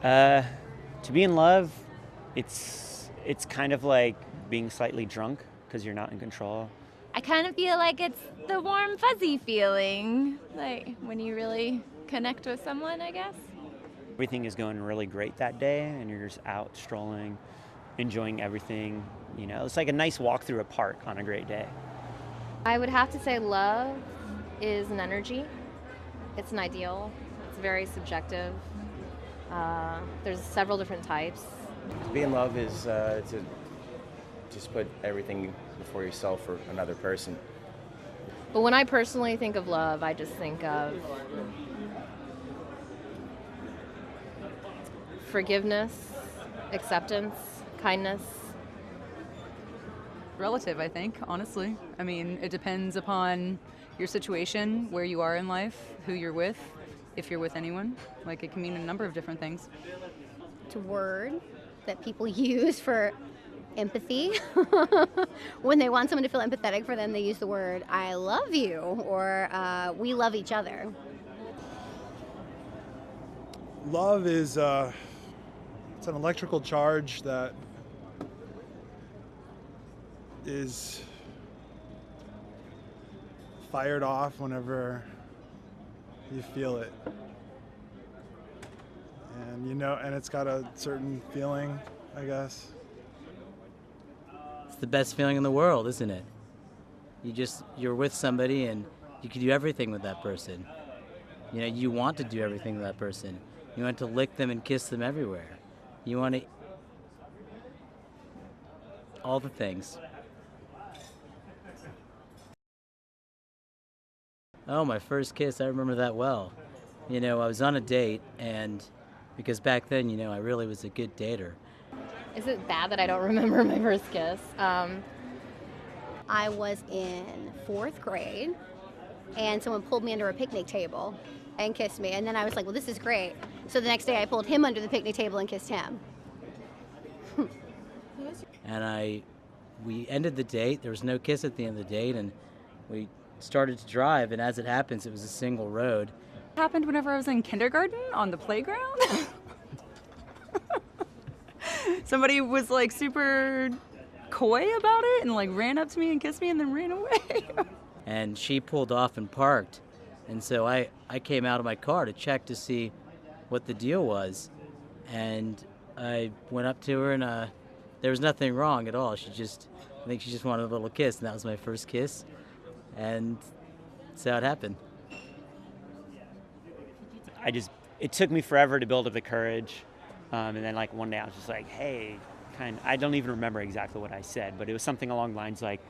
Uh, to be in love, it's kind of like being slightly drunk because you're not in control. I kind of feel like it's the warm, fuzzy feeling, like when you really connect with someone, I guess. Everything is going really great that day, and you're just out strolling, enjoying everything. You know, it's like a nice walk through a park on a great day. I would have to say love is an energy. It's an ideal. It's very subjective. There's several different types. To be in love is to just put everything before yourself or another person. But when I personally think of love, I just think of forgiveness, acceptance, kindness. Relative, I think, honestly. I mean, it depends upon your situation, where you are in life, who you're with, if you're with anyone. Like, it can mean a number of different things. It's a word that people use for empathy. When they want someone to feel empathetic for them, they use the word "I love you" or "we love each other." Love is it's an electrical charge that is fired off whenever you feel it. And and it's got a certain feeling, I guess. It's the best feeling in the world, isn't it? You're with somebody and you can do everything with that person. You know, you want to do everything with that person. You want to lick them and kiss them everywhere. You want to... all the things. Oh, my first kiss, I remember that well. You know, I was on a date, and because back then, I really was a good dater. Is it bad that I don't remember my first kiss? I was in 4th grade, and someone pulled me under a picnic table and kissed me, and then I was like, well, this is great. So the next day I pulled him under the picnic table and kissed him. And we ended the date. There was no kiss at the end of the date, and we started to drive, and as it happens, it was a single road. It happened whenever I was in kindergarten on the playground. Somebody was like super coy about it and like ran up to me and kissed me and then ran away. And she pulled off and parked, and so I came out of my car to check to see what the deal was, and I went up to her, and there was nothing wrong at all. I think she just wanted a little kiss, and that was my first kiss, and that's how it happened. It took me forever to build up the courage, and then like one day I was just like, hey, I don't even remember exactly what I said, but it was something along the lines like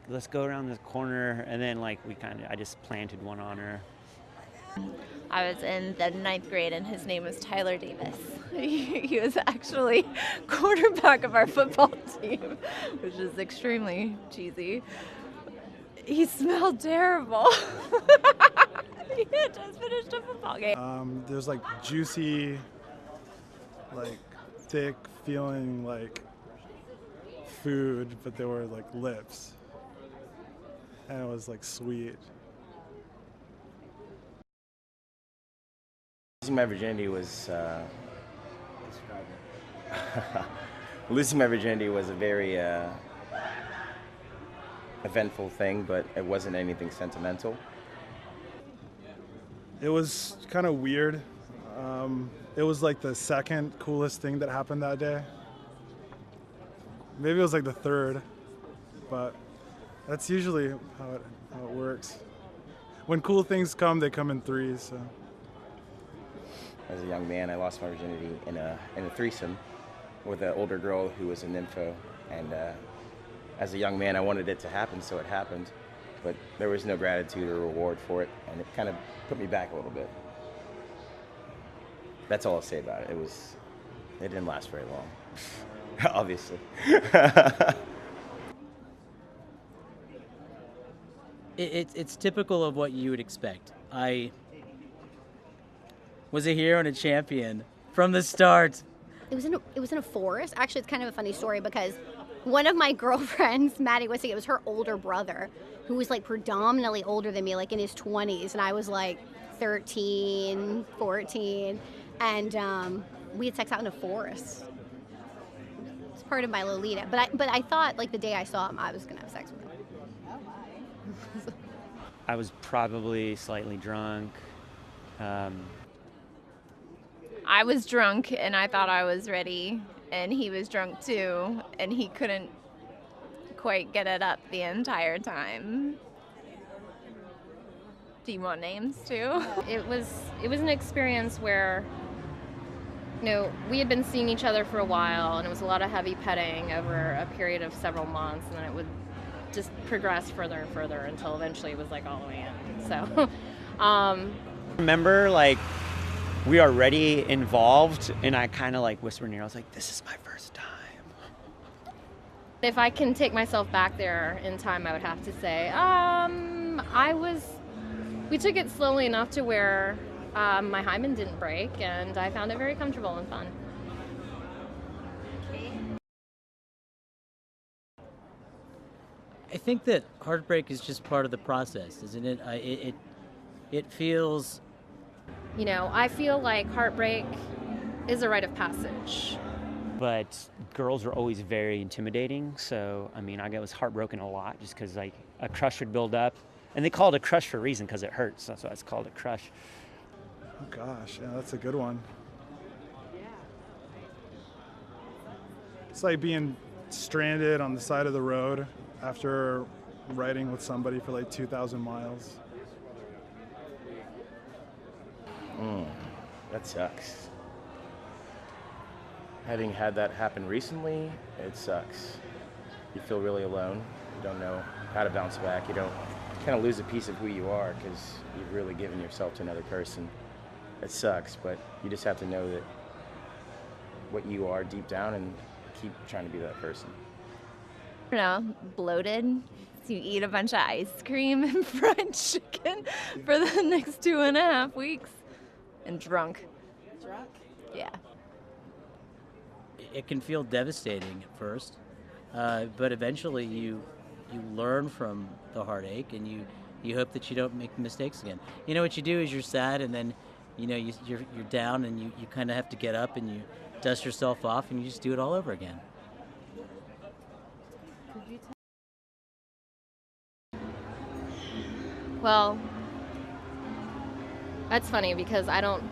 let's go around this corner, and then I just planted one on her. I was in the 9th grade, and his name was Tyler Davis. He was actually quarterback of our football team, which is extremely cheesy. He smelled terrible. He had just finished a football game. There's like juicy, like thick feeling like food, but they were like lips. And it was like sweet. Losing my virginity was losing my virginity was a very eventful thing, but it wasn't anything sentimental. It was kind of weird. It was like the second coolest thing that happened that day. Maybe it was like the third, but that's usually how it works. When cool things come, they come in threes. So. As a young man, I lost my virginity in a threesome with an older girl who was a nympho, and as a young man, I wanted it to happen, so it happened. But there was no gratitude or reward for it, and it kind of put me back a little bit. That's all I'll say about it. It didn't last very long, obviously. It's typical of what you would expect. I was a hero and a champion from the start. It was in a forest. Actually, it's kind of a funny story because one of my girlfriends, Maddie, it was her older brother, who was like predominantly older than me, like in his 20s, and I was like 13, 14, and we had sex out in a forest. It's part of my Lolita. But I thought, like, the day I saw him, I was going to have sex with him. I was probably slightly drunk. I was drunk and I thought I was ready, and he was drunk too, and he couldn't quite get it up the entire time. Do you want names too? It was an experience where, you know, we had been seeing each other for a while, and it was a lot of heavy petting over a period of several months, and then it would just progress further and further until eventually it was like all the way in. So, Remember, like, we are already involved, and I kind of like whispered in her ear, I was like, this is my first time. if I can take myself back there in time, I would have to say, we took it slowly enough to where my hymen didn't break, and I found it very comfortable and fun. I think that heartbreak is just part of the process, isn't it? It feels. You know, I feel like heartbreak is a rite of passage. But girls are always very intimidating. So, I mean, I was heartbroken a lot just because, like, a crush would build up. And they call it a crush for a reason, because it hurts. That's why it's called a crush. Oh gosh, yeah, that's a good one. It's like being stranded on the side of the road after riding with somebody for like 2,000 miles. That sucks. Having had that happen recently, it sucks. You feel really alone. You don't know how to bounce back. You don't kind of lose a piece of who you are because you've really given yourself to another person. It sucks, but you just have to know that what you are deep down and keep trying to be that person. You know, bloated. So you eat a bunch of ice cream and fried chicken for the next 2.5 weeks. And drunk. Drunk? Yeah. It can feel devastating at first, but eventually you learn from the heartache, and you hope that you don't make mistakes again. You know, what you do is you're sad, and then you're down, and you kind of have to get up and you dust yourself off, and you just do it all over again. Well, that's funny because I don't,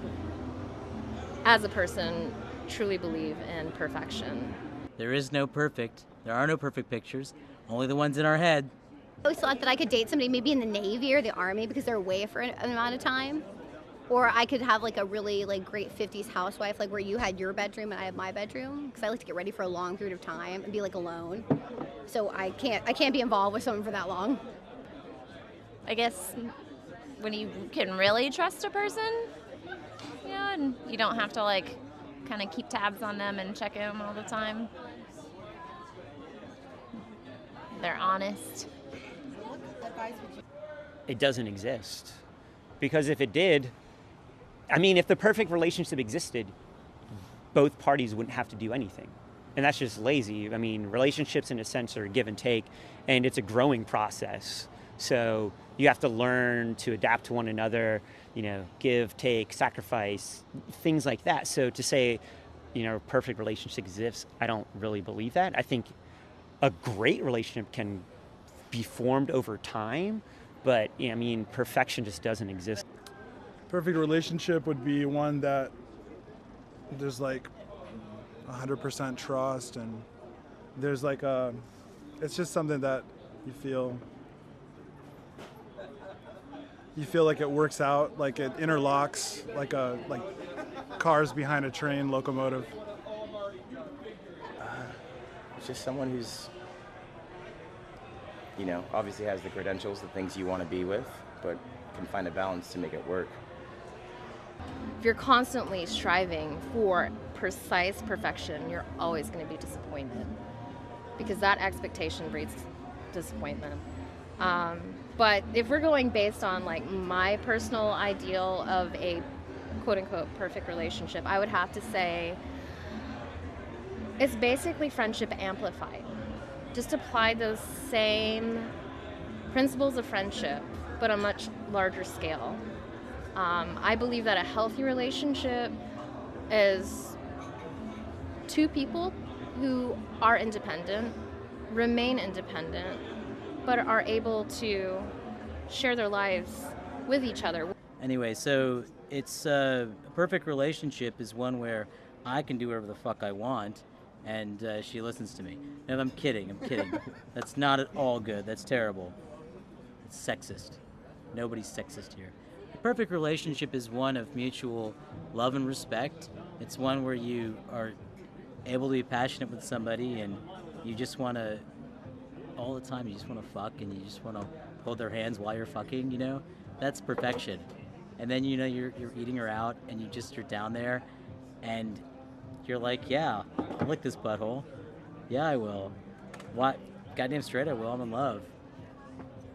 as a person, truly believe in perfection. There are no perfect pictures, only the ones in our head. I always thought that I could date somebody maybe in the Navy or the Army because they're away for an amount of time. Or I could have like a really like great 50s housewife, like where you had your bedroom and I have my bedroom, because I like to get ready for a long period of time and be like alone. So I can't be involved with someone for that long. I guess when you can really trust a person, yeah, and you don't have to like kind of keep tabs on them and check them all the time. They're honest. It doesn't exist. Because if it did, I mean, if the perfect relationship existed, both parties wouldn't have to do anything. And that's just lazy. I mean, relationships in a sense are give and take, and it's a growing process. So you have to learn to adapt to one another, give, take, sacrifice, things like that. So to say, perfect relationship exists, I don't really believe that. I think a great relationship can be formed over time, but perfection just doesn't exist. Perfect relationship would be one that there's like 100% trust, and there's like it's just something that you feel like it works out, like it interlocks, like cars behind a train locomotive. It's just someone who's, obviously has the credentials, the things you want to be with, but can find a balance to make it work. If you're constantly striving for precise perfection, you're always going to be disappointed because that expectation breeds disappointment. But if we're going based on like my personal ideal of a quote-unquote perfect relationship, I would have to say it's basically friendship amplified. Just apply those same principles of friendship, but on a much larger scale. I believe that a healthy relationship is two people who are independent, remain independent, but are able to share their lives with each other. Anyway, so it's a perfect relationship is one where I can do whatever the fuck I want, and she listens to me. No, I'm kidding. That's not at all good. That's terrible. It's sexist. Nobody's sexist here. A perfect relationship is one of mutual love and respect. It's one where you are able to be passionate with somebody, and you just want to, all the time, you just want to fuck, and you just want to hold their hands while you're fucking, you know? That's perfection. And then, you know, you're eating her out, and you're down there, and you're like, yeah, I'll lick this butthole. Yeah, I will. What? Goddamn straight I will. I'm in love.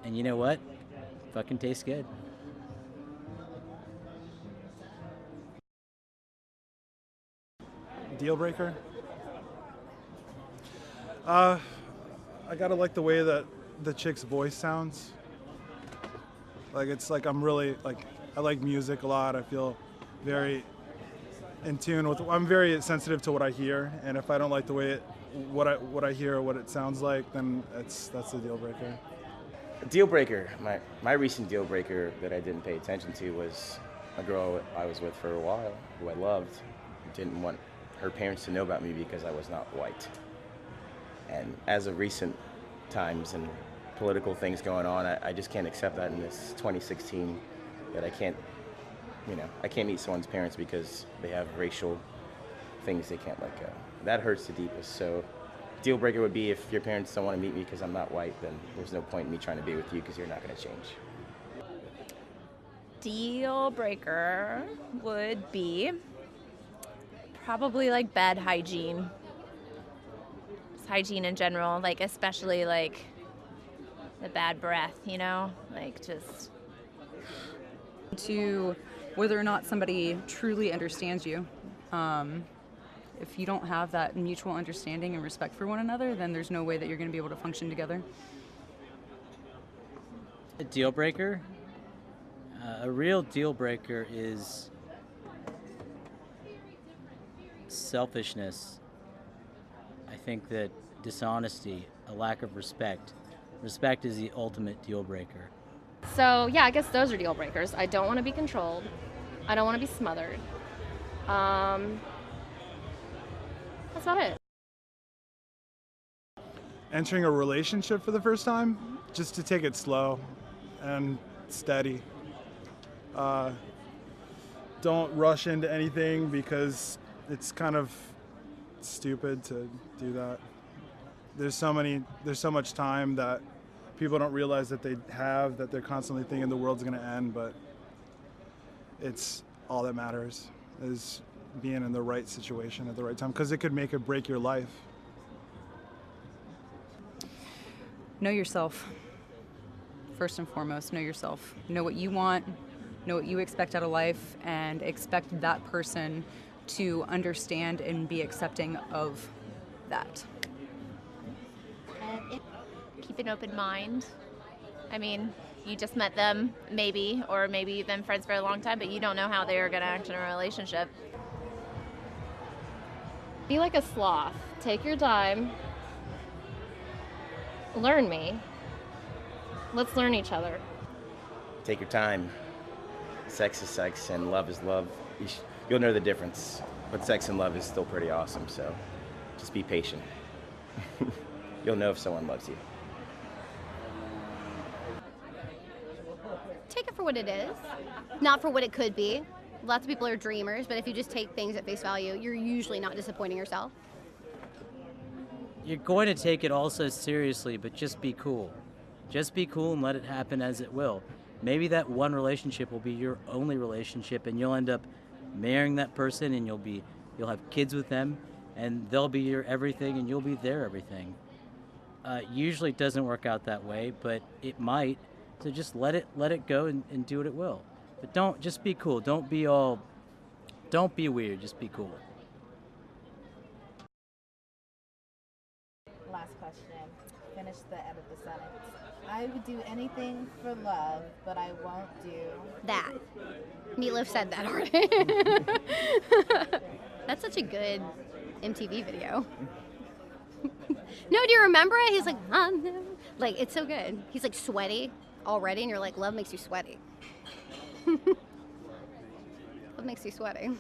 And you know what? Fucking tastes good. Deal breaker? I gotta like the way that the chick's voice sounds. Like, it's like I'm really, like, I like music a lot. I feel very in tune with, I'm very sensitive to what I hear, and if I don't like the way what I hear or what it sounds like, then that's a deal breaker. Deal breaker. My recent deal breaker that I didn't pay attention to was a girl I was with for a while who I loved. Didn't want her parents to know about me because I was not white. And as of recent times and political things going on, I just can't accept that in this 2016, that I can't meet someone's parents because they have racial things they can't let go. That hurts the deepest. So deal breaker would be if your parents don't want to meet me because I'm not white, then there's no point in me trying to be with you because you're not going to change. Deal breaker would be probably like bad hygiene. Just hygiene in general, like especially like the bad breath, you know? Like just to whether or not somebody truly understands you. If you don't have that mutual understanding and respect for one another, then there's no way that you're going to be able to function together. A deal breaker? A real deal breaker is selfishness. I think that dishonesty, a lack of respect. Respect is the ultimate deal breaker. So yeah, I guess those are deal breakers. I don't want to be controlled. I don't want to be smothered. That's about it. Entering a relationship for the first time, just to take it slow and steady. Don't rush into anything because it's kind of stupid to do that. There's so much time that people don't realize that that they're constantly thinking the world's going to end, but it's all that matters is being in the right situation at the right time, because it could make or break your life. Know yourself. First and foremost, know yourself. Know what you want, know what you expect out of life, and expect that person to understand and be accepting of that. keep an open mind. I mean, you just met them, maybe, or maybe you've been friends for a long time, but you don't know how they are going to act in a relationship. Be like a sloth. Take your time. Learn me. Let's learn each other. Take your time. Sex is sex and love is love. You'll know the difference. But sex and love is still pretty awesome, so just be patient. You'll know if someone loves you. Take it for what it is, not for what it could be. Lots of people are dreamers, but if you just take things at face value, you're usually not disappointing yourself. You're going to take it all so seriously, but just be cool. Just be cool and let it happen as it will. Maybe that one relationship will be your only relationship, and you'll end up marrying that person, and you'll have kids with them, and they'll be your everything, and you'll be their everything. Usually it doesn't work out that way, but it might. So just let it go and do what it will. But just be cool. Don't be weird. Just be cool. Last question. Finish the end of the sentence. I would do anything for love, but I won't do That. Meatloaf said that already. That's such a good MTV video. No, do you remember it? He's like, no. Like, it's so good. He's like sweaty already, and you're like, love makes you sweaty. Love makes you sweaty.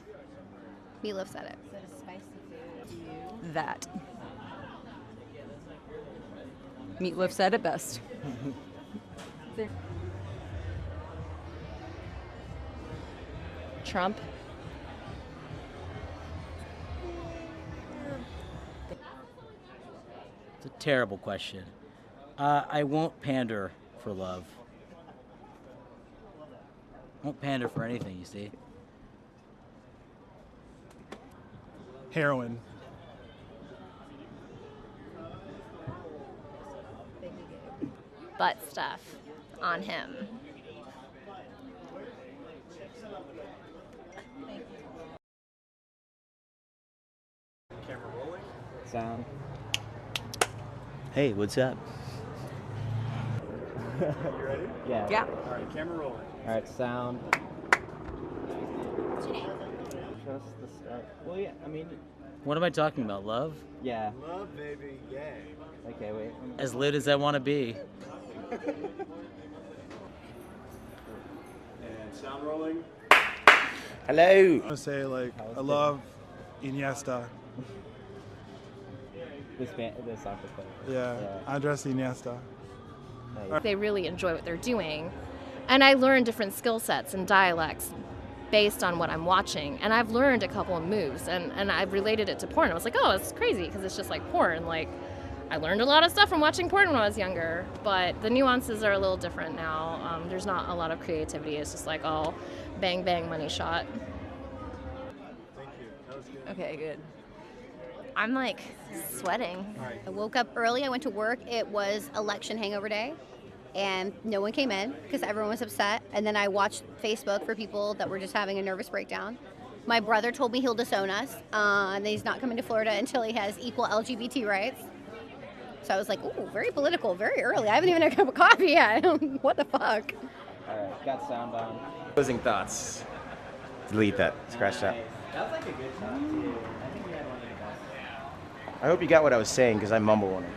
Meatloaf said it. Is it a spicy food? Do you? That. Meatloaf said it best. Trump. It's a terrible question. I won't pander for love. Won't pander for anything, you see. Heroin. Butt stuff on him. Sound. Hey, what's up? You ready? Yeah. Yeah. All right, camera rolling. All right, sound. Just the start. Well, yeah, I mean, What am I talking about? Love? yeah. Love, baby, yay. Okay, wait. As lit as I want to be. And sound rolling. Hello. I want to say, like, I love Iniesta. This soccer player. Yeah, Andres Iniesta. They really enjoy what they're doing. And I learn different skill sets and dialects based on what I'm watching. And I've learned a couple of moves, and I've related it to porn. I was like, oh, it's crazy, because it's just like porn. Like, I learned a lot of stuff from watching porn when I was younger, but the nuances are a little different now. There's not a lot of creativity. It's just like all bang, bang, money shot. Thank you. That was good. Okay, good. I'm like sweating. I woke up early. I went to work. It was election hangover day, and no one came in because everyone was upset. And then I watched Facebook for people that were just having a nervous breakdown. My brother told me he'll disown us, and that he's not coming to Florida until he has equal LGBT rights. So I was like, ooh, very political, very early. I haven't even had a cup of coffee yet. What the fuck? All right, got sound on. Closing thoughts. Delete that. Scratch that. That was like a good shot, too. I think we had one of the best. I hope you got what I was saying because I mumble on it.